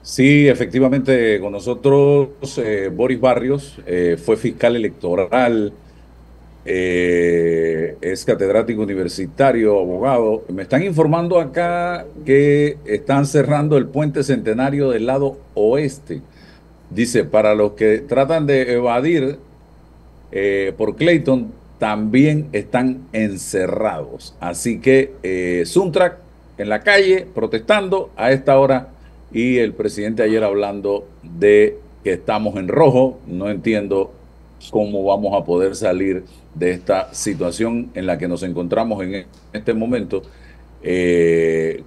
Sí, efectivamente, con nosotros Boris Barrios fue fiscal electoral, es catedrático universitario, abogado. Me están informando acá que están cerrando el puente Centenario del lado oeste. Dice, para los que tratan de evadir por Clayton, también están encerrados. Así que Suntrack en la calle protestando a esta hora y el presidente ayer hablando de que estamos en rojo. No entiendo cómo vamos a poder salir de esta situación en la que nos encontramos en este momento,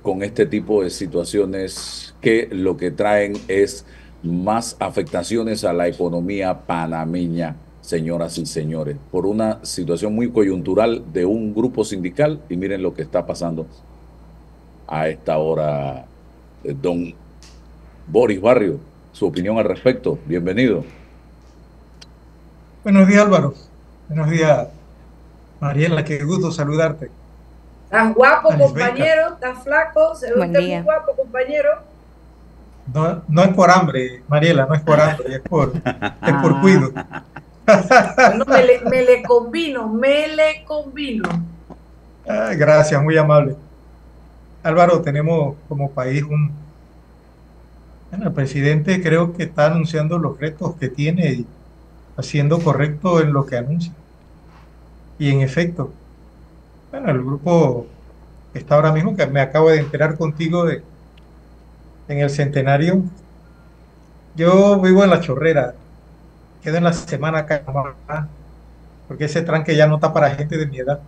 con este tipo de situaciones que lo que traen es más afectaciones a la economía panameña, señoras y señores, por una situación muy coyuntural de un grupo sindical. Y miren lo que está pasando a esta hora. Don Boris Barrio, su opinión al respecto. Bienvenido. Buenos días, Álvaro. Buenos días, Mariela. Qué gusto saludarte. Tan guapo, Alisbenca. compañero, tan flaco, se ve Buen usted muy día. guapo, compañero. No, no es por hambre, Mariela, no es por hambre, es por cuido. Bueno, me le combino, me le combino. Gracias, muy amable. Álvaro, tenemos como país bueno, el presidente creo que está anunciando los retos que tiene y haciendo correcto en lo que anuncia. Y en efecto, bueno, el grupo que está ahora mismo, que me acabo de enterar contigo en el centenario, yo vivo en La Chorrera, quedo en la semana acá, porque ese tranque ya no está para gente de mi edad.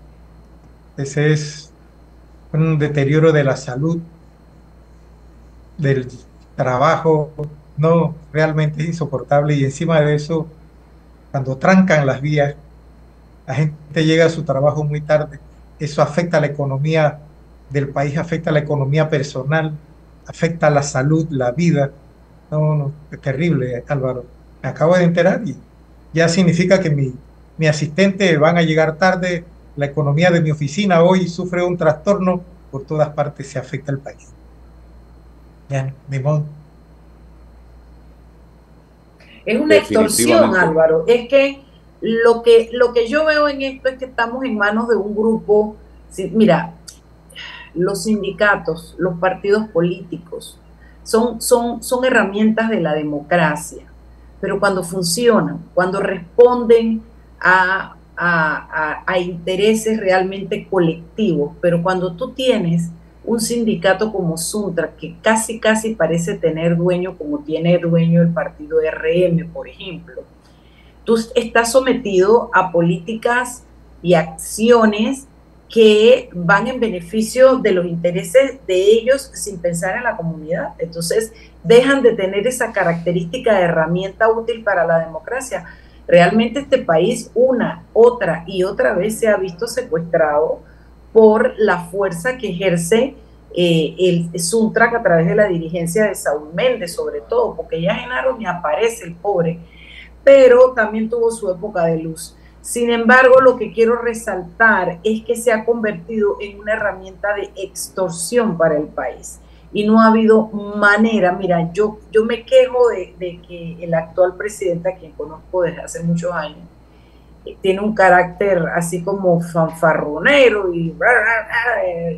Ese es un deterioro de la salud, del trabajo, no, realmente es insoportable. Y encima de eso, cuando trancan las vías, la gente llega a su trabajo muy tarde. Eso afecta a la economía del país, afecta a la economía personal, afecta a la salud, la vida. No, no, es terrible, Álvaro. Me acabo de enterar y ya significa que mi asistente van a llegar tarde. La economía de mi oficina hoy sufre un trastorno. Por todas partes se afecta el país. Ya, ni modo. Es una extorsión, Definitivamente. Álvaro. Es que lo que yo veo en esto es que estamos en manos de un grupo. Sí, mira, los sindicatos, los partidos políticos, son herramientas de la democracia, pero cuando funcionan, cuando responden a intereses realmente colectivos, pero cuando tú tienes un sindicato como Suntra, que casi casi parece tener dueño como tiene dueño el partido RM, por ejemplo, tú estás sometido a políticas y acciones que van en beneficio de los intereses de ellos sin pensar en la comunidad. Entonces, dejan de tener esa característica de herramienta útil para la democracia. Realmente este país una, otra y otra vez se ha visto secuestrado por la fuerza que ejerce el Suntrack a través de la dirigencia de Saúl Méndez, sobre todo, porque ya Genaro ni aparece el pobre, pero también tuvo su época de luz. Sin embargo, lo que quiero resaltar es que se ha convertido en una herramienta de extorsión para el país y no ha habido manera. Mira, yo me quejo de que el actual presidente, a quien conozco desde hace muchos años, tiene un carácter así como fanfarronero y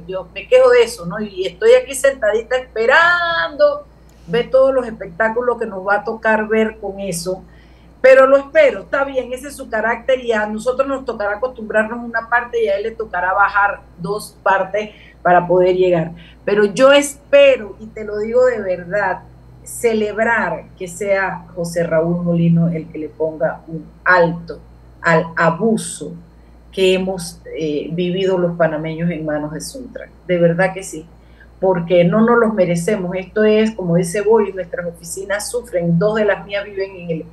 yo me quejo de eso, ¿no? Y estoy aquí sentadita esperando ver todos los espectáculos que nos va a tocar ver con eso, pero lo espero, está bien, ese es su carácter y a nosotros nos tocará acostumbrarnos a una parte y a él le tocará bajar dos partes para poder llegar. Pero yo espero, y te lo digo de verdad, celebrar que sea José Raúl Molino el que le ponga un alto al abuso que hemos vivido los panameños en manos de Suntra. De verdad que sí, porque no nos los merecemos. Esto es, como dice Boris, nuestras oficinas sufren, dos de las mías viven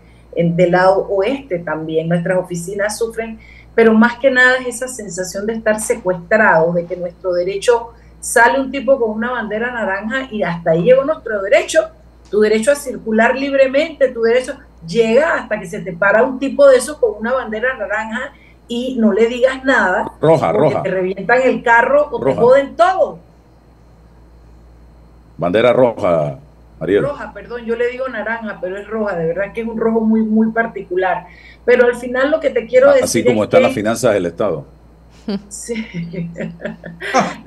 del lado oeste también, nuestras oficinas sufren, pero más que nada es esa sensación de estar secuestrados, de que nuestro derecho, sale un tipo con una bandera naranja y hasta ahí llegó nuestro derecho, tu derecho a circular libremente, tu derecho llega hasta que se te para un tipo de eso con una bandera naranja y no le digas nada Roja, porque roja, te revientan el carro o te roja. joden todo. Bandera roja. Mariel. roja, perdón, yo le digo naranja, pero es roja, de verdad que es un rojo muy, muy particular. Pero al final lo que te quiero Así decir como es están las que, finanzas del Estado. sí,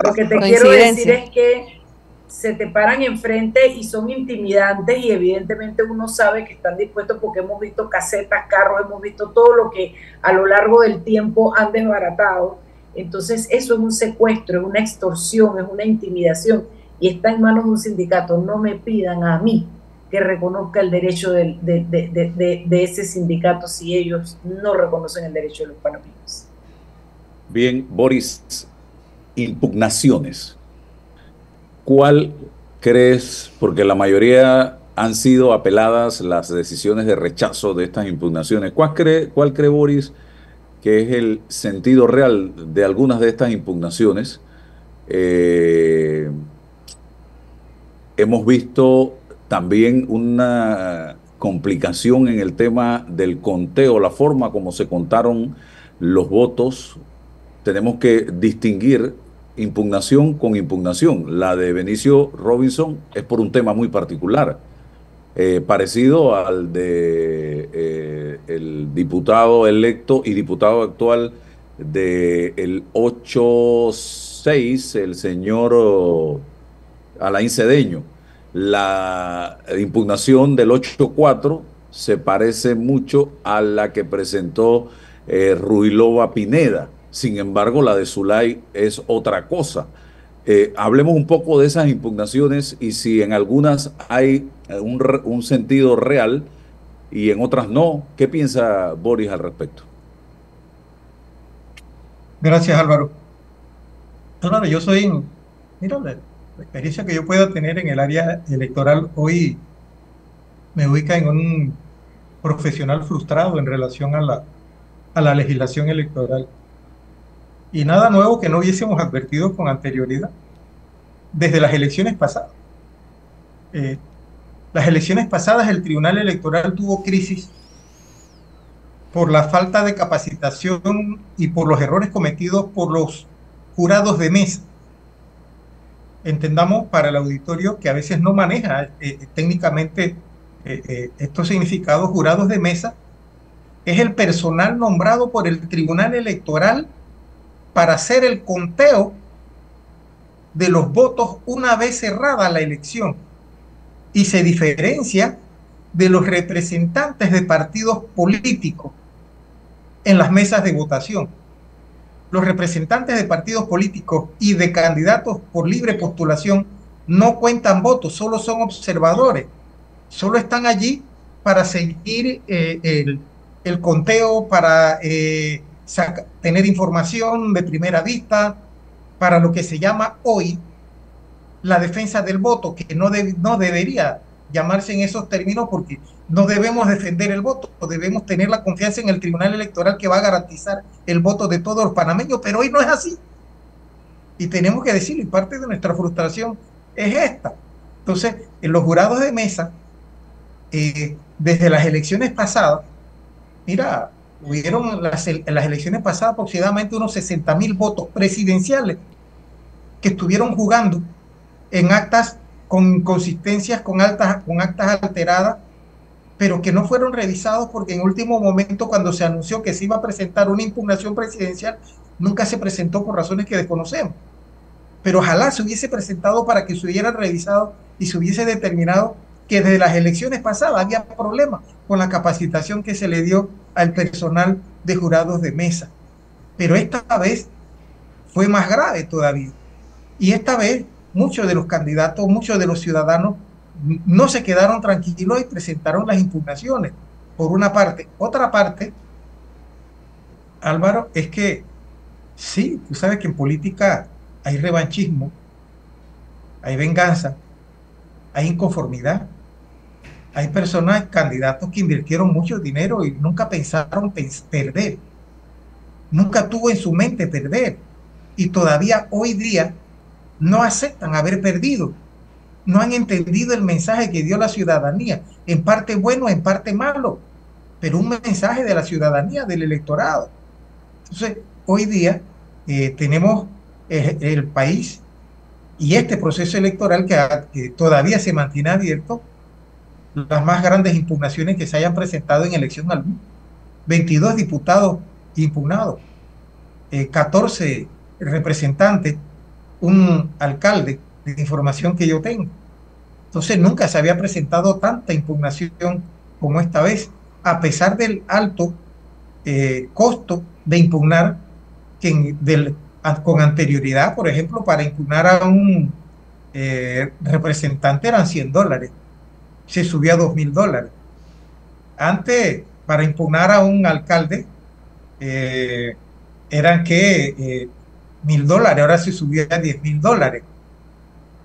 lo que te quiero decir Coincidencia. es que se te paran enfrente y son intimidantes y evidentemente uno sabe que están dispuestos porque hemos visto casetas, carros, hemos visto todo lo que a lo largo del tiempo han desbaratado. Entonces eso es un secuestro, es una extorsión, es una intimidación y está en manos de un sindicato. No me pidan a mí que reconozca el derecho de ese sindicato si ellos no reconocen el derecho de los panameños. Bien, Boris, impugnaciones. ¿Cuál crees? Porque la mayoría han sido apeladas las decisiones de rechazo de estas impugnaciones. Cuál cree Boris que es el sentido real de algunas de estas impugnaciones? Eh, Hemos visto también una complicación en el tema del conteo, la forma como se contaron los votos. Tenemos que distinguir impugnación con impugnación. La de Benicio Robinson es por un tema muy particular, parecido al de el diputado electo y diputado actual del 8-6, el señor Alain Cedeño. La impugnación del 8-4 se parece mucho a la que presentó Ruilova Pineda. Sin embargo, la de Zulay es otra cosa. Hablemos un poco de esas impugnaciones y si en algunas hay un sentido real y en otras no. ¿Qué piensa Boris al respecto? Gracias, Álvaro. Álvaro, mira, la experiencia que yo pueda tener en el área electoral hoy me ubica en un profesional frustrado en relación a la legislación electoral. Y nada nuevo que no hubiésemos advertido con anterioridad desde las elecciones pasadas. Eh, las elecciones pasadas el Tribunal Electoral tuvo crisis por la falta de capacitación y por los errores cometidos por los jurados de mesa. Entendamos para el auditorio que a veces no maneja técnicamente estos significados. Jurados de mesa es el personal nombrado por el Tribunal Electoral para hacer el conteo de los votos una vez cerrada la elección y se diferencia de los representantes de partidos políticos en las mesas de votación. Los representantes de partidos políticos y de candidatos por libre postulación no cuentan votos, solo son observadores, solo están allí para seguir el conteo, para tener información de primera vista, para lo que se llama hoy la defensa del voto, que no debería llamarse en esos términos porque no debemos defender el voto, debemos tener la confianza en el Tribunal Electoral que va a garantizar el voto de todos los panameños, pero hoy no es así. Y tenemos que decirlo, y parte de nuestra frustración es esta. Entonces, en los jurados de mesa, desde las elecciones pasadas, mira, hubieron en las elecciones pasadas aproximadamente unos 60.000 votos presidenciales que estuvieron jugando en actas con inconsistencias, con actas alteradas, pero que no fueron revisados porque en último momento, cuando se anunció que se iba a presentar una impugnación presidencial, nunca se presentó por razones que desconocemos. Pero ojalá se hubiese presentado para que se hubiera revisado y se hubiese determinado que desde las elecciones pasadas había problemas con la capacitación que se le dio al personal de jurados de mesa. Pero esta vez fue más grave todavía. Y esta vez muchos de los candidatos, muchos de los ciudadanos no se quedaron tranquilos y presentaron las impugnaciones, por una parte. Otra parte, Álvaro, es que sí, tú sabes que en política hay revanchismo, hay venganza, hay inconformidad. Hay personas, candidatos que invirtieron mucho dinero y nunca pensaron perder. Nunca tuvo en su mente perder. Y todavía hoy día no aceptan haber perdido. No han entendido el mensaje que dio la ciudadanía. En parte bueno, en parte malo. Pero un mensaje de la ciudadanía, del electorado. Entonces, hoy día tenemos el país y este proceso electoral que todavía se mantiene abierto, las más grandes impugnaciones que se hayan presentado en elección alguna. 22 diputados impugnados, 14 representantes, un alcalde, de información que yo tengo. Entonces nunca se había presentado tanta impugnación como esta vez, a pesar del alto costo de impugnar con anterioridad. Por ejemplo, para impugnar a un representante eran $100, se subió a $2,000. Antes, para impugnar a un alcalde, eh, eran que $1,000, ahora se subió a $10,000.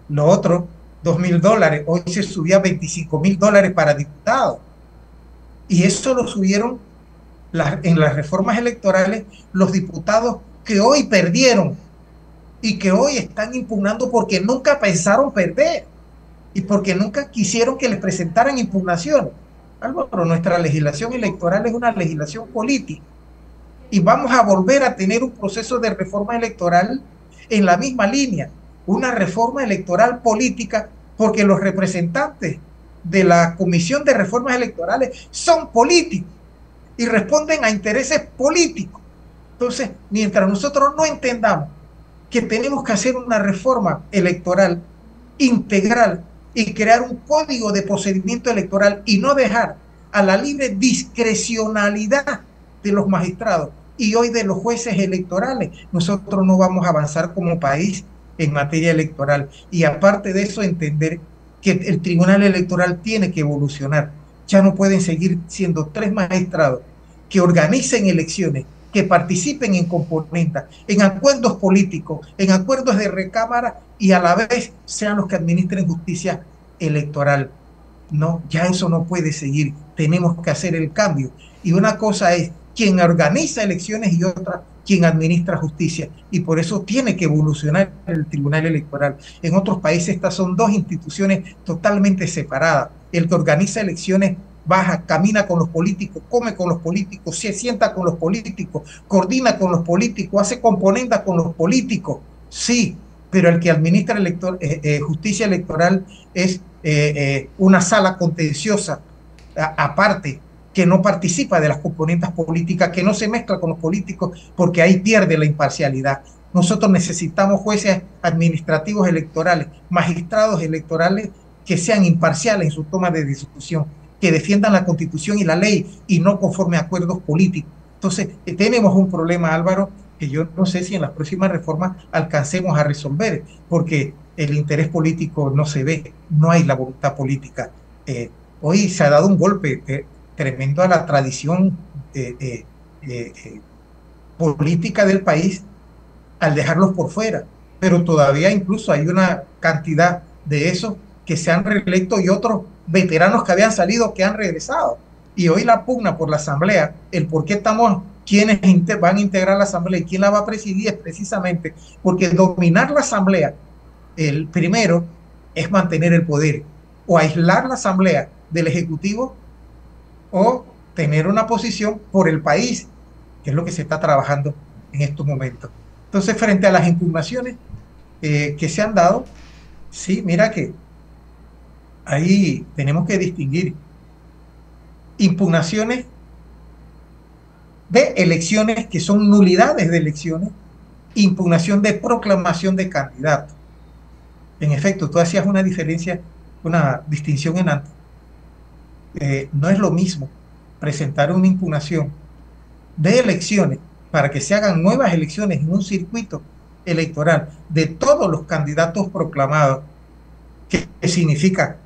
Lo otro, $2,000, hoy se subía a $25,000 para diputados. Y eso lo subieron en las reformas electorales los diputados que hoy perdieron y que hoy están impugnando porque nunca pensaron perder y porque nunca quisieron que les presentaran impugnaciones. Álvaro, nuestra legislación electoral es una legislación política y vamos a volver a tener un proceso de reforma electoral en la misma línea, una reforma electoral política, porque los representantes de la Comisión de Reformas Electorales son políticos y responden a intereses políticos. Entonces, mientras nosotros no entendamos que tenemos que hacer una reforma electoral integral y crear un código de procedimiento electoral y no dejar a la libre discrecionalidad de los magistrados y hoy de los jueces electorales, nosotros no vamos a avanzar como país en materia electoral. Y aparte de eso, entender que el Tribunal Electoral tiene que evolucionar. Ya no pueden seguir siendo 3 magistrados que organicen elecciones, que participen en componentes, en acuerdos políticos, en acuerdos de recámara y a la vez sean los que administren justicia electoral. No, ya eso no puede seguir. Tenemos que hacer el cambio. Y una cosa es quien organiza elecciones y otra quien administra justicia. Y por eso tiene que evolucionar el Tribunal Electoral. En otros países estas son 2 instituciones totalmente separadas. El que organiza elecciones baja, camina con los políticos, come con los políticos, se sienta con los políticos, coordina con los políticos, hace componendas con los políticos. Sí, pero el que administra justicia electoral es una sala contenciosa aparte, que no participa de las componentes políticas, que no se mezcla con los políticos, porque ahí pierde la imparcialidad. Nosotros necesitamos jueces administrativos electorales, magistrados electorales que sean imparciales en su toma de decisión, que defiendan la Constitución y la ley y no conforme a acuerdos políticos. Entonces, tenemos un problema, Álvaro, que yo no sé si en las próximas reformas alcancemos a resolver, porque el interés político no se ve, no hay la voluntad política. Hoy se ha dado un golpe tremendo a la tradición política del país al dejarlos por fuera, pero todavía incluso hay una cantidad de esos que se han reelecto y otros veteranos que habían salido que han regresado. Y hoy la pugna por la asamblea, el por qué estamos, quiénes van a integrar la asamblea y quién la va a presidir, es precisamente porque dominar la asamblea, el primero, es mantener el poder, o aislar la asamblea del ejecutivo, o tener una posición por el país, que es lo que se está trabajando en estos momentos. Entonces, frente a las impugnaciones que se han dado, sí, mira que ahí tenemos que distinguir impugnaciones de elecciones que son nulidades de elecciones, impugnación de proclamación de candidato. En efecto, tú hacías una diferencia, una distinción en antes. No es lo mismo presentar una impugnación de elecciones para que se hagan nuevas elecciones en un circuito electoral de todos los candidatos proclamados, que significa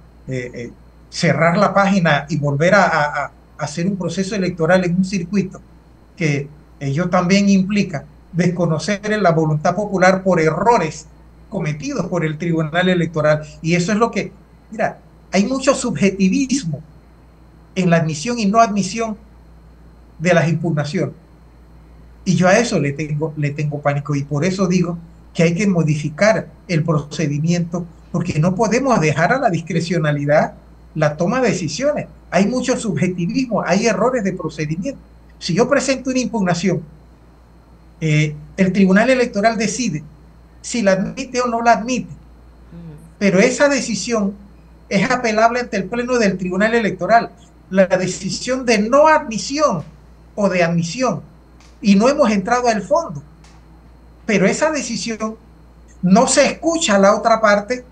cerrar la página y volver a hacer un proceso electoral en un circuito que ello también implica desconocer la voluntad popular por errores cometidos por el Tribunal Electoral. Y eso es lo que, mira, hay mucho subjetivismo en la admisión y no admisión de las impugnaciones. Y yo a eso le tengo pánico, y por eso digo que hay que modificar el procedimiento, porque no podemos dejar a la discrecionalidad la toma de decisiones. Hay mucho subjetivismo, hay errores de procedimiento. Si yo presento una impugnación, el Tribunal Electoral decide si la admite o no la admite. pero esa decisión es apelable ante el Pleno del Tribunal Electoral. La decisión de no admisión o de admisión, y no hemos entrado al fondo, pero esa decisión no se escucha a la otra parte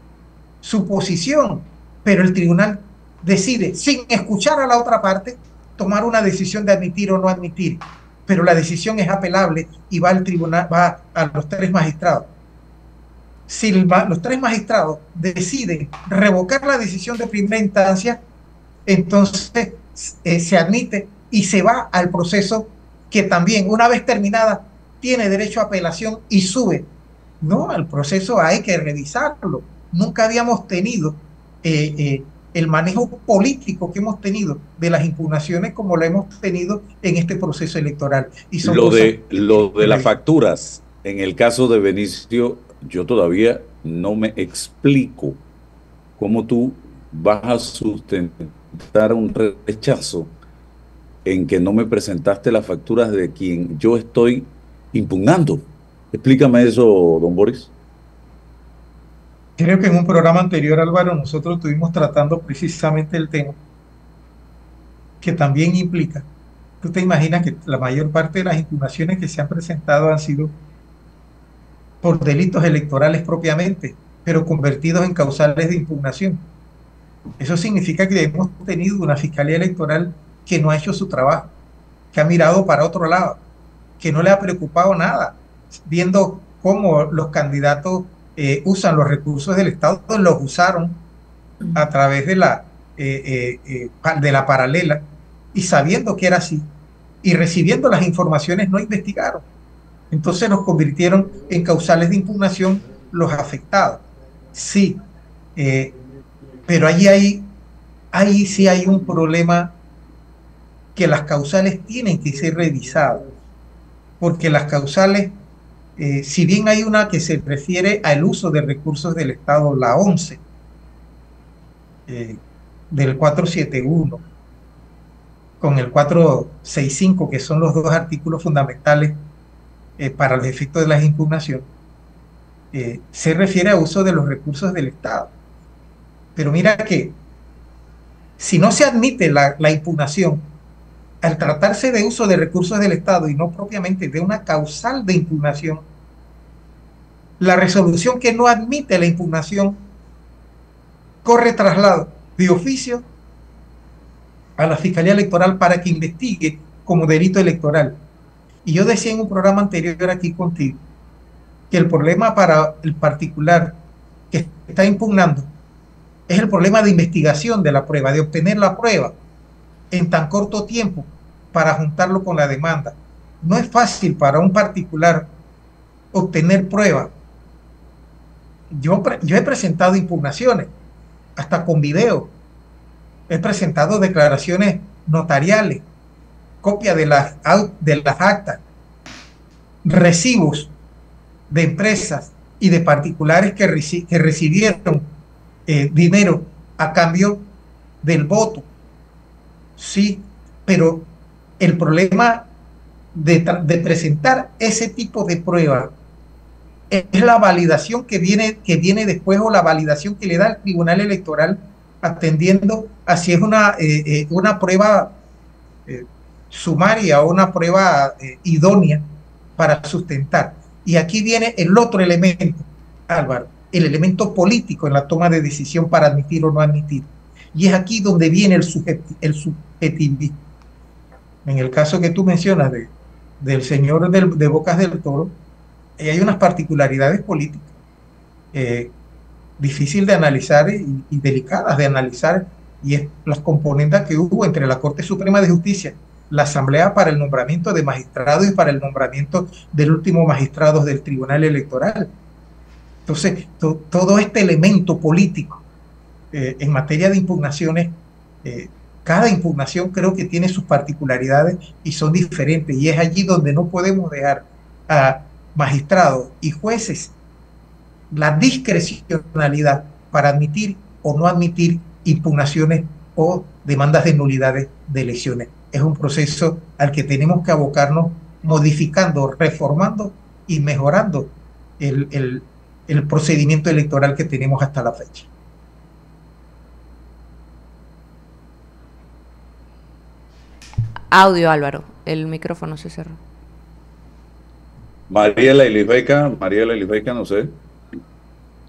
su posición, pero el tribunal decide, sin escuchar a la otra parte, tomar una decisión de admitir o no admitir, pero la decisión es apelable y va al tribunal, va a los 3 magistrados. Si los 3 magistrados deciden revocar la decisión de primera instancia, entonces se admite y se va al proceso que también, una vez terminada, tiene derecho a apelación y sube. No, el proceso hay que revisarlo. Nunca habíamos tenido el manejo político que hemos tenido de las impugnaciones como lo hemos tenido en este proceso electoral. Y son lo de las facturas, en el caso de Benicio, yo todavía no me explico cómo tú vas a sustentar un rechazo en que no me presentaste las facturas de quien yo estoy impugnando. Explícame eso, don Boris. Creo que en un programa anterior, Álvaro, nosotros estuvimos tratando precisamente el tema que también implica. Tú te imaginas que la mayor parte de las impugnaciones que se han presentado han sido por delitos electorales propiamente, pero convertidos en causales de impugnación. Eso significa que hemos tenido una fiscalía electoral que no ha hecho su trabajo, que ha mirado para otro lado, que no le ha preocupado nada, viendo cómo los candidatos usan los recursos del Estado, los usaron a través de la paralela, y sabiendo que era así, y recibiendo las informaciones, no investigaron. Entonces nos convirtieron en causales de impugnación los afectados. Sí, pero ahí sí hay un problema, que las causales tienen que ser revisadas, porque las causales, si bien hay una que se refiere al uso de recursos del Estado, la 11, del 471, con el 465, que son los 2 artículos fundamentales para los efectos de las impugnaciones, se refiere a uso de los recursos del Estado. Pero mira que si no se admite la impugnación, al tratarse de uso de recursos del Estado y no propiamente de una causal de impugnación, la resolución que no admite la impugnación corre traslado de oficio a la Fiscalía Electoral para que investigue como delito electoral. Y yo decía en un programa anterior aquí contigo que el problema para el particular que está impugnando es el problema de investigación de la prueba, de obtener la prueba en tan corto tiempo para juntarlo con la demanda. No es fácil para un particular obtener prueba. Yo he presentado impugnaciones, hasta con video. He presentado declaraciones notariales, copia de las actas, recibos de empresas y de particulares que recibieron dinero a cambio del voto. Sí, pero el problema de presentar ese tipo de prueba es la validación que viene después, o la validación que le da el Tribunal Electoral, atendiendo a si es una prueba sumaria o una prueba idónea para sustentar. Y aquí viene el otro elemento, Álvaro, el elemento político en la toma de decisión para admitir o no admitir. Y es aquí donde viene el subjetivismo. En el caso que tú mencionas del señor de Bocas del Toro, hay unas particularidades políticas difíciles de analizar y delicadas de analizar, y es las componentes que hubo entre la Corte Suprema de Justicia, la Asamblea para el nombramiento de magistrados y para el nombramiento del último magistrado del Tribunal Electoral. Entonces, todo este elemento político en materia de impugnaciones, cada impugnación creo que tiene sus particularidades y son diferentes, y es allí donde no podemos dejar a magistrados y jueces la discrecionalidad para admitir o no admitir impugnaciones o demandas de nulidades de elecciones. Es un proceso al que tenemos que abocarnos, modificando, reformando y mejorando el procedimiento electoral que tenemos hasta la fecha. Audio, Álvaro. El micrófono se cerró. Mariela Elisbeca, no sé.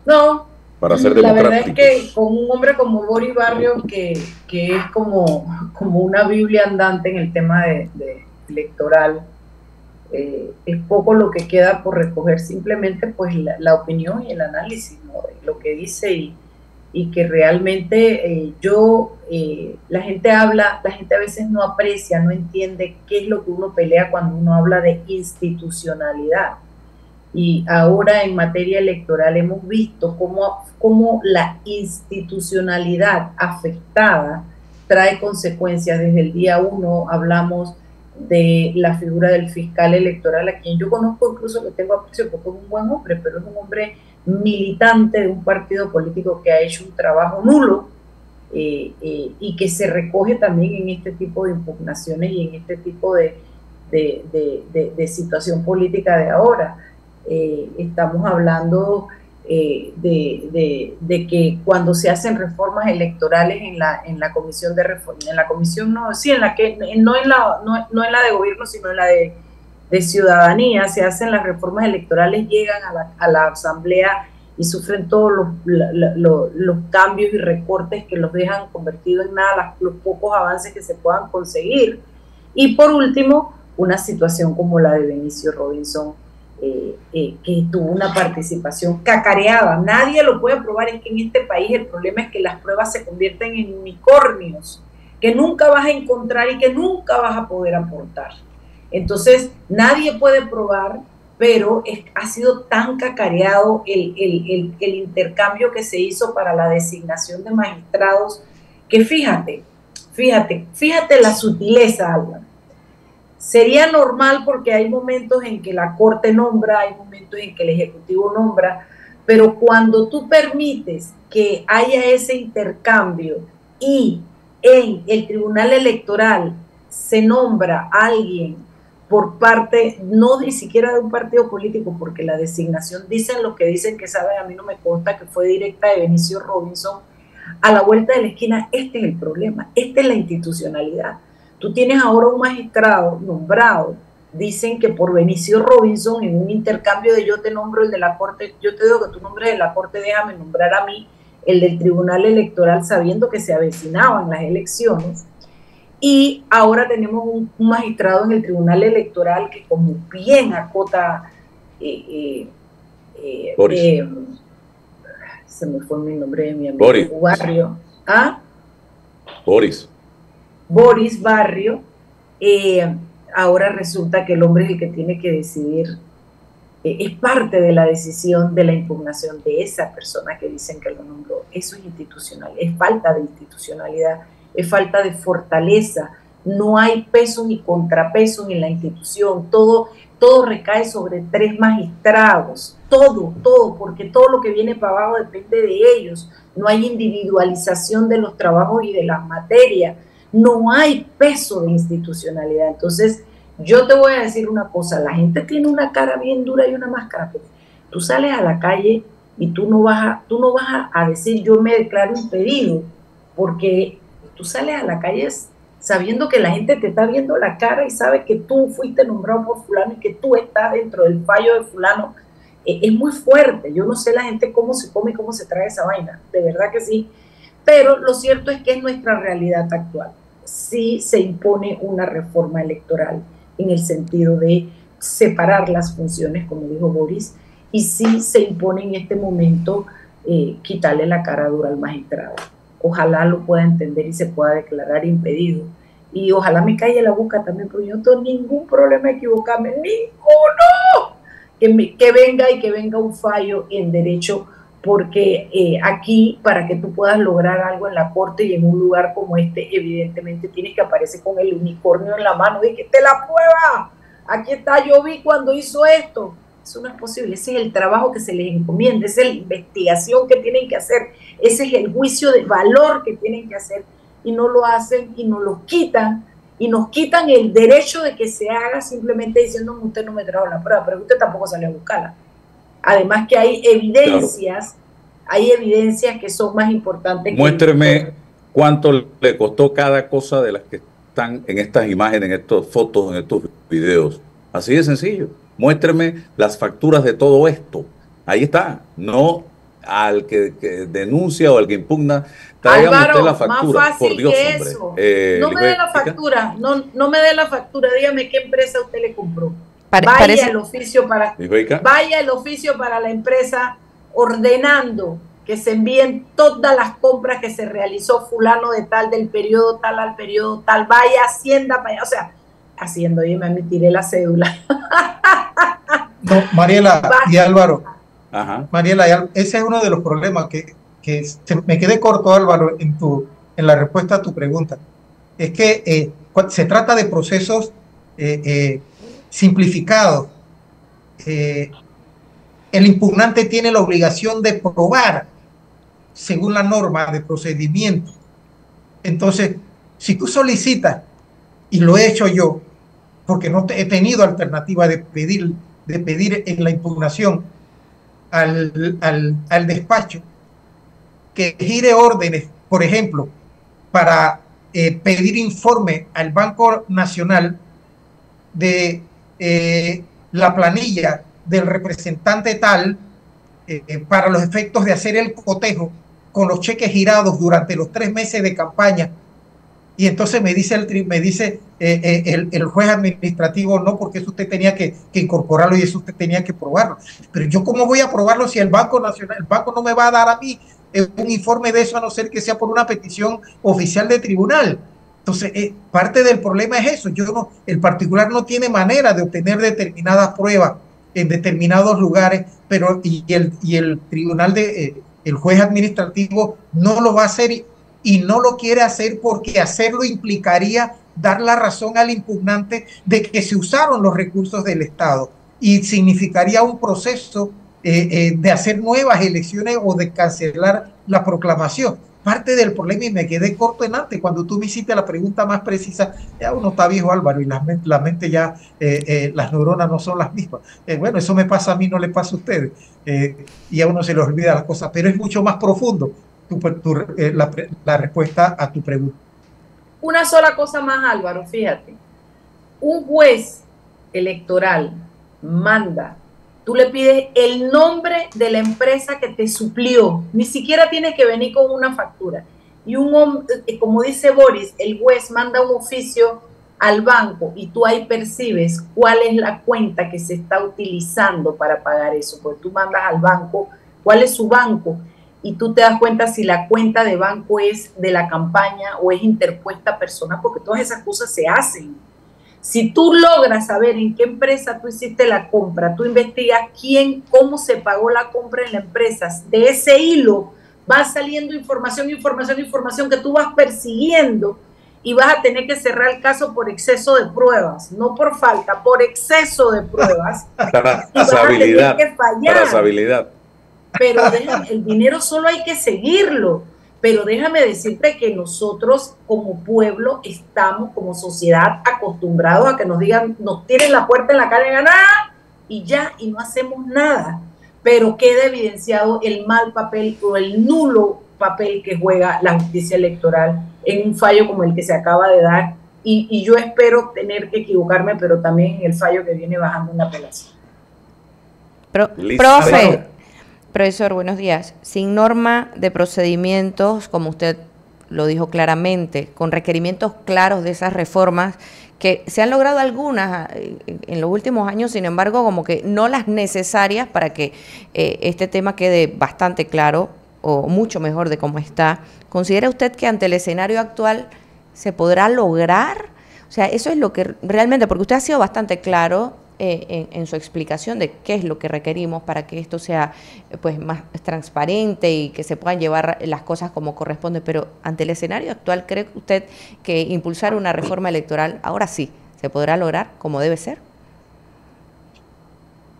No, Para ser la verdad es democráticos. que con un hombre como Boris Barrio, que es como una Biblia andante en el tema de electoral, es poco lo que queda por recoger, simplemente pues la opinión y el análisis, ¿no? De lo que dice y que realmente la gente habla, la gente a veces no aprecia, no entiende qué es lo que uno pelea cuando uno habla de institucionalidad. Y ahora en materia electoral hemos visto cómo la institucionalidad afectada trae consecuencias. Desde el día 1 hablamos de la figura del fiscal electoral, a quien yo conozco, incluso que tengo aprecio porque es un buen hombre, pero es un hombre militante de un partido político que ha hecho un trabajo nulo y que se recoge también en este tipo de impugnaciones y en este tipo de situación política de ahora. Estamos hablando de que cuando se hacen reformas electorales en la comisión de reforma, en la comisión no, sí, en la que no en la de gobierno, sino en la de ciudadanía, se hacen las reformas electorales, llegan a la asamblea y sufren todos los cambios y recortes que los dejan convertidos en nada, los pocos avances que se puedan conseguir. Y por último, una situación como la de Benicio Robinson, que tuvo una participación cacareada. Nadie lo puede probar. Es que en este país el problema es que las pruebas se convierten en unicornios que nunca vas a encontrar y que nunca vas a poder aportar. Entonces nadie puede probar, pero ha sido tan cacareado el intercambio que se hizo para la designación de magistrados, que fíjate la sutileza, Álvaro. Sería normal porque hay momentos en que la Corte nombra, hay momentos en que el Ejecutivo nombra, pero cuando tú permites que haya ese intercambio y en el Tribunal Electoral se nombra a alguien por parte, no ni siquiera de un partido político, porque la designación, dicen lo que dicen que saben, a mí no me consta que fue directa de Benicio Robinson, a la vuelta de la esquina. Este es el problema, esta es la institucionalidad. Tú tienes ahora un magistrado nombrado, dicen que por Benicio Robinson, en un intercambio de yo te nombro el de la Corte, yo te digo que tú nombres de la Corte, déjame nombrar a mí el del Tribunal Electoral, sabiendo que se avecinaban las elecciones. Y ahora tenemos un magistrado en el Tribunal Electoral que, como bien acota se me fue mi nombre de mi amigo Barrio. ¿Ah? Boris Barrio, ahora resulta que el hombre es el que tiene que decidir, es parte de la decisión de la impugnación de esa persona que dicen que lo nombró. Eso es institucional, es falta de institucionalidad, es falta de fortaleza, no hay pesos ni contrapesos en la institución, todo recae sobre 3 magistrados, todo, porque todo lo que viene para abajo depende de ellos, no hay individualización de los trabajos y de las materias, no hay peso de institucionalidad. Entonces, yo te voy a decir una cosa, la gente tiene una cara bien dura y una máscara, pero tú sales a la calle y tú no vas a decir yo me declaro impedido, porque tú sales a la calle sabiendo que la gente te está viendo la cara y sabe que tú fuiste nombrado por fulano y que tú estás dentro del fallo de fulano. Es muy fuerte. Yo no sé la gente cómo se come y cómo se trae esa vaina, de verdad que sí, pero lo cierto es que es nuestra realidad actual. Sí se impone una reforma electoral en el sentido de separar las funciones, como dijo Boris, y sí se impone en este momento quitarle la cara dura al magistrado. Ojalá lo pueda entender y se pueda declarar impedido. Y ojalá me calle la boca también, porque yo no tengo ningún problema en equivocarme, ninguno. Que venga un fallo en derecho, porque aquí, para que tú puedas lograr algo en la corte y en un lugar como este, evidentemente tienes que aparecer con el unicornio en la mano de que te la prueba. Aquí está, yo vi cuando hizo esto. Eso no es posible, ese es el trabajo que se les encomienda, esa es la investigación que tienen que hacer, ese es el juicio de valor que tienen que hacer, y no lo hacen y nos lo quitan, y nos quitan el derecho de que se haga simplemente diciendo usted no me trajo la prueba, pero usted tampoco salió a buscarla. Además que hay evidencias, que son más importantes. Muéstreme cuánto le costó cada cosa de las que están en estas imágenes, en estas fotos, en estos videos. Así de sencillo. Muéstreme las facturas de todo esto. Ahí está. No al que denuncia o al que impugna. Tráigame usted la factura. Más fácil por Dios, que hombre. eso. No me dé la factura. No me dé la factura. Dígame qué empresa usted le compró. Vaya el oficio para la empresa ordenando que se envíen todas las compras que se realizó fulano de tal, del periodo tal al periodo tal, vaya Hacienda para allá, o sea, Hacienda, oye, me tiré la cédula. No, Mariela y Álvaro, Mariela, ese es uno de los problemas que me quedé corto, Álvaro, en la respuesta a tu pregunta. Es que se trata de procesos simplificados. El impugnante tiene la obligación de probar según la norma de procedimiento. Entonces, si tú solicitas, y lo he hecho yo, porque no he tenido alternativa de pedir en la impugnación al despacho que gire órdenes, por ejemplo, para pedir informe al Banco Nacional de la planilla del representante tal para los efectos de hacer el cotejo con los cheques girados durante los 3 meses de campaña, y entonces me dice el juez administrativo, no, porque eso usted tenía que incorporarlo y eso usted tenía que probarlo. Pero yo, ¿cómo voy a probarlo si el Banco Nacional, el banco no me va a dar a mí un informe de eso, a no ser que sea por una petición oficial de tribunal? Entonces, parte del problema es eso. El particular no tiene manera de obtener determinadas pruebas en determinados lugares, pero y el tribunal el juez administrativo no lo va a hacer y no lo quiere hacer, porque hacerlo implicaría dar la razón al impugnante de que se usaron los recursos del Estado, y significaría un proceso de hacer nuevas elecciones o de cancelar la proclamación. Parte del problema, y me quedé corto en antes, cuando tú me hiciste la pregunta más precisa, ya uno está viejo, Álvaro, y la mente ya, las neuronas no son las mismas. Bueno, eso me pasa a mí, no le pasa a ustedes, y a uno se le olvida las cosas, pero es mucho más profundo la respuesta a tu pregunta. Una sola cosa más, Álvaro, fíjate. Un juez electoral manda, tú le pides el nombre de la empresa que te suplió, ni siquiera tienes que venir con una factura. Y como dice Boris, el juez manda un oficio al banco y tú ahí percibes cuál es la cuenta que se está utilizando para pagar eso. Pues tú mandas al banco cuál es su banco y tú te das cuenta si la cuenta de banco es de la campaña o es interpuesta personal, porque todas esas cosas se hacen. Si tú logras saber en qué empresa tú hiciste la compra, tú investigas cómo se pagó la compra en la empresa, de ese hilo va saliendo información que tú vas persiguiendo, y vas a tener que cerrar el caso por exceso de pruebas, no por falta, por exceso de pruebas. Trazabilidad. Trazabilidad. Pero el dinero solo hay que seguirlo. Pero déjame decirte que nosotros como pueblo estamos, como sociedad, acostumbrados a que nos digan, nos tiren la puerta en la cara y digan, y ya, y no hacemos nada. Pero queda evidenciado el mal papel o el nulo papel que juega la justicia electoral en un fallo como el que se acaba de dar. Y yo espero tener que equivocarme, pero también en el fallo que viene bajando una apelación. Profe, profesor, buenos días. Sin norma de procedimientos, como usted lo dijo claramente, con requerimientos claros de esas reformas, que se han logrado algunas en los últimos años, sin embargo, como que no las necesarias para que este tema quede bastante claro o mucho mejor de cómo está. ¿Considera usted que ante el escenario actual se podrá lograr? O sea, eso es lo que realmente, porque usted ha sido bastante claro en su explicación de qué es lo que requerimos para que esto sea pues más transparente y que se puedan llevar las cosas como corresponde, pero ante el escenario actual, ¿cree usted que impulsar una reforma electoral ahora sí se podrá lograr como debe ser?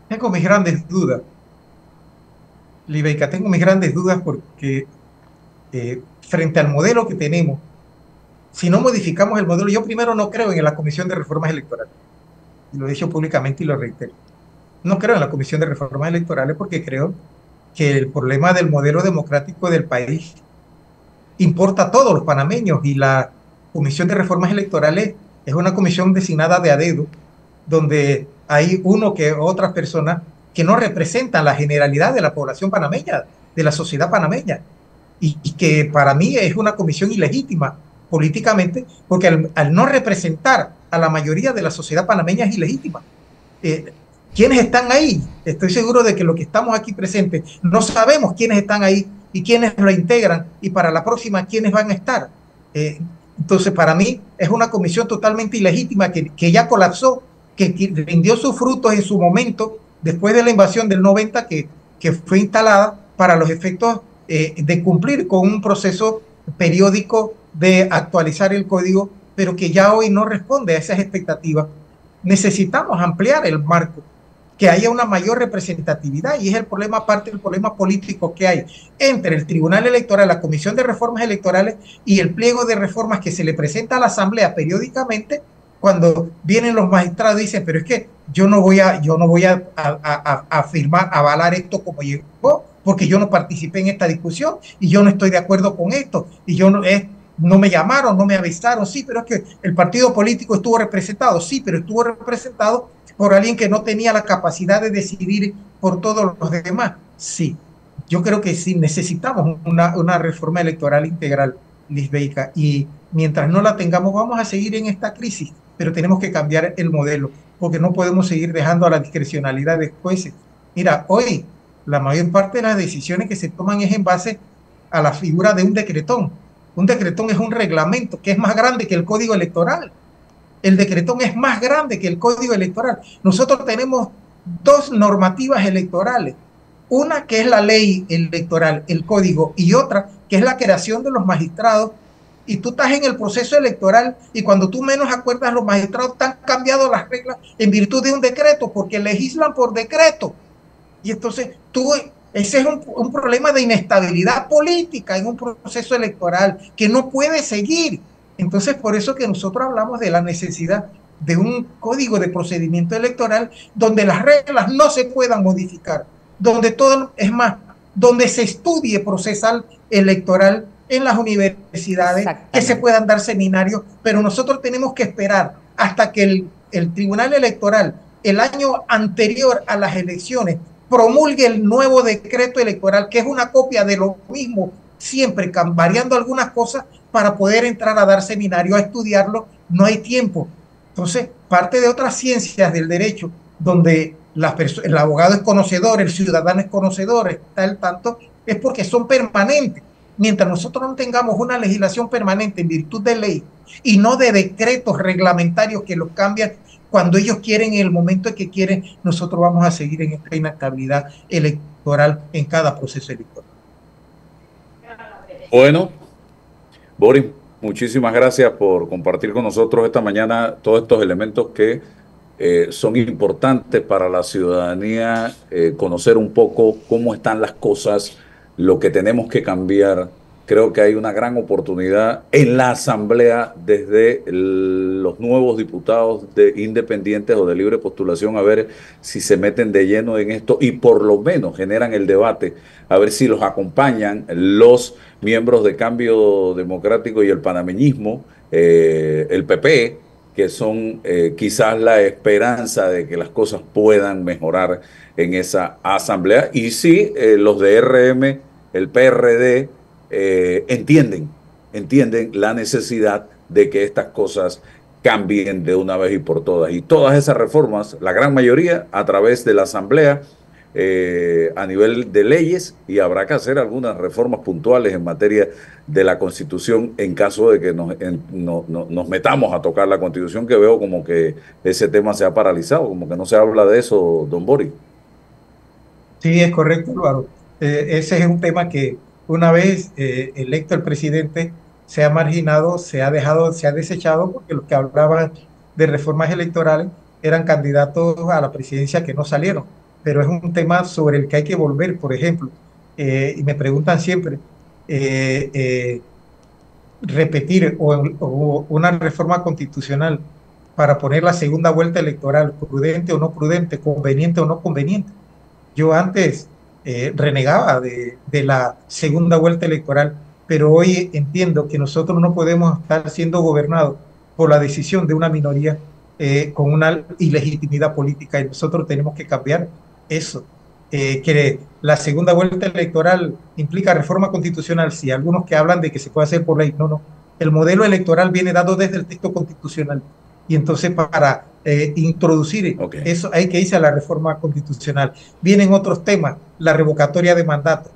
Tengo mis grandes dudas, Libeika, tengo mis grandes dudas porque frente al modelo que tenemos, si no modificamos el modelo, yo primero no creo en la Comisión de Reformas Electorales. Lo he dicho públicamente y lo reitero. No creo en la Comisión de Reformas Electorales porque creo que el problema del modelo democrático del país importa a todos los panameños y la Comisión de Reformas Electorales es una comisión designada de a dedo, donde hay uno que otras personas que no representan la generalidad de la población panameña, de la sociedad panameña, y que para mí es una comisión ilegítima políticamente, porque al no representar a la mayoría de la sociedad panameña es ilegítima. ¿Quiénes están ahí? Estoy seguro de que los que estamos aquí presentes no sabemos quiénes están ahí y quiénes lo integran y para la próxima quiénes van a estar. Entonces, para mí es una comisión totalmente ilegítima que ya colapsó, que rindió sus frutos en su momento, después de la invasión del 90, que fue instalada para los efectos de cumplir con un proceso periódico de actualizar el código, pero que ya hoy no responde a esas expectativas. Necesitamos ampliar el marco, que haya una mayor representatividad, y es el problema, parte del problema político que hay entre el Tribunal Electoral, la Comisión de Reformas Electorales y el pliego de reformas que se le presenta a la Asamblea periódicamente. Cuando vienen los magistrados y dicen, pero es que yo no voy a firmar, avalar esto como llegó, porque yo no participé en esta discusión y yo no estoy de acuerdo con esto, y yo no me llamaron, no me avisaron. Sí, pero es que el partido político estuvo representado. Sí, pero estuvo representado por alguien que no tenía la capacidad de decidir por todos los demás. Sí, yo creo que sí, necesitamos una reforma electoral integral, Lisbeica, y mientras no la tengamos vamos a seguir en esta crisis, pero tenemos que cambiar el modelo, porque no podemos seguir dejando a la discrecionalidad de jueces. Mira, hoy la mayor parte de las decisiones que se toman es en base a la figura de un decretón. Un decretón es un reglamento que es más grande que el código electoral. El decretón es más grande que el código electoral. Nosotros tenemos dos normativas electorales. Una que es la ley electoral, el código, y otra que es la creación de los magistrados. Y tú estás en el proceso electoral y cuando tú menos acuerdas, los magistrados te han cambiado las reglas en virtud de un decreto, porque legislan por decreto. Y entonces ese es un problema de inestabilidad política en un proceso electoral que no puede seguir. Entonces, por eso que nosotros hablamos de la necesidad de un código de procedimiento electoral donde las reglas no se puedan modificar, donde todo, es más, donde se estudie procesal electoral en las universidades, que se puedan dar seminarios, pero nosotros tenemos que esperar hasta que el Tribunal Electoral, el año anterior a las elecciones, promulgue el nuevo decreto electoral, que es una copia de lo mismo, siempre variando algunas cosas, para poder entrar a dar seminario, a estudiarlo. No hay tiempo. Entonces, parte de otras ciencias del derecho, donde el abogado es conocedor, el ciudadano es conocedor, está al tanto, es porque son permanentes. Mientras nosotros no tengamos una legislación permanente en virtud de ley y no de decretos reglamentarios que los cambian cuando ellos quieren, en el momento en que quieren, nosotros vamos a seguir en esta inestabilidad electoral en cada proceso electoral. Bueno, Boris, muchísimas gracias por compartir con nosotros esta mañana todos estos elementos que son importantes para la ciudadanía, conocer un poco cómo están las cosas, lo que tenemos que cambiar. Creo que hay una gran oportunidad en la Asamblea desde los nuevos diputados independientes o de libre postulación, a ver si se meten de lleno en esto y por lo menos generan el debate, a ver si los acompañan los miembros de Cambio Democrático y el panameñismo, el PP, que son quizás la esperanza de que las cosas puedan mejorar en esa Asamblea. Y sí, los de RM, el PRD, entienden la necesidad de que estas cosas cambien de una vez y por todas. Y todas esas reformas, la gran mayoría, a través de la Asamblea, a nivel de leyes, y habrá que hacer algunas reformas puntuales en materia de la Constitución en caso de que nos metamos a tocar la Constitución, que veo como que ese tema se ha paralizado, como que no se habla de eso, don Boris. Sí, es correcto, Álvaro. Ese es un tema que una vez electo el presidente se ha marginado, se ha desechado, porque los que hablaban de reformas electorales eran candidatos a la presidencia que no salieron. Pero es un tema sobre el que hay que volver, por ejemplo. Y me preguntan siempre, repetir o una reforma constitucional para poner la segunda vuelta electoral, prudente o no prudente, conveniente o no conveniente. Yo antes renegaba de la segunda vuelta electoral, pero hoy entiendo que nosotros no podemos estar siendo gobernados por la decisión de una minoría con una ilegitimidad política, y nosotros tenemos que cambiar eso. Que la segunda vuelta electoral implica reforma constitucional, sí, algunos que hablan de que se puede hacer por ley, no, no. El modelo electoral viene dado desde el texto constitucional, y entonces para introducir eso hay que irse a la reforma constitucional. Vienen otros temas, la revocatoria de mandato.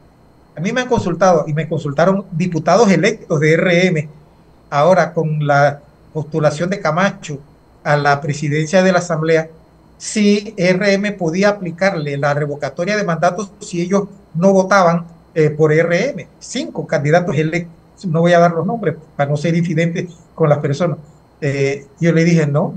A mí me han consultado y me consultaron diputados electos de RM ahora con la postulación de Camacho a la presidencia de la Asamblea, si RM podía aplicarle la revocatoria de mandatos si ellos no votaban por RM. 5 candidatos electos, no voy a dar los nombres para no ser infidente con las personas. Yo le dije, no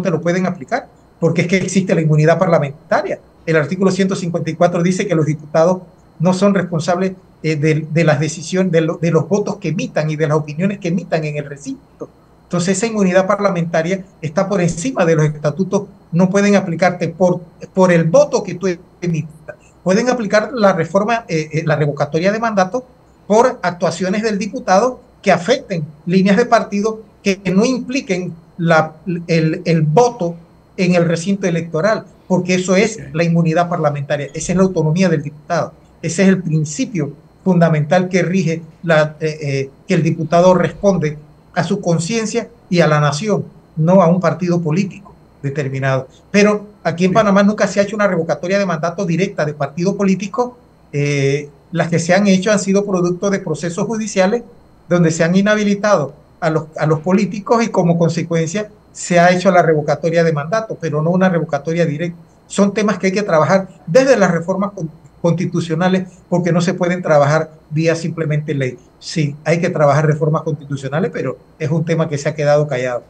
te lo pueden aplicar, porque es que existe la inmunidad parlamentaria. El artículo 154 dice que los diputados no son responsables de las decisiones, de los votos que emitan y de las opiniones que emitan en el recinto. Entonces esa inmunidad parlamentaria está por encima de los estatutos, no pueden aplicarte por el voto que tú emitas. Pueden aplicar la reforma, la revocatoria de mandato por actuaciones del diputado que afecten líneas de partido que no impliquen el voto en el recinto electoral, porque eso es la inmunidad parlamentaria, esa es la autonomía del diputado, ese es el principio fundamental que rige que el diputado responde a su conciencia y a la nación, no a un partido político determinado. Pero aquí en Panamá nunca se ha hecho una revocatoria de mandato directa de partido político. Las que se han hecho han sido producto de procesos judiciales donde se han inhabilitado a los políticos y como consecuencia se ha hecho la revocatoria de mandato, pero no una revocatoria directa. Son temas que hay que trabajar desde las reformas constitucionales, porque no se pueden trabajar vía simplemente ley. Sí, hay que trabajar reformas constitucionales, pero es un tema que se ha quedado callado.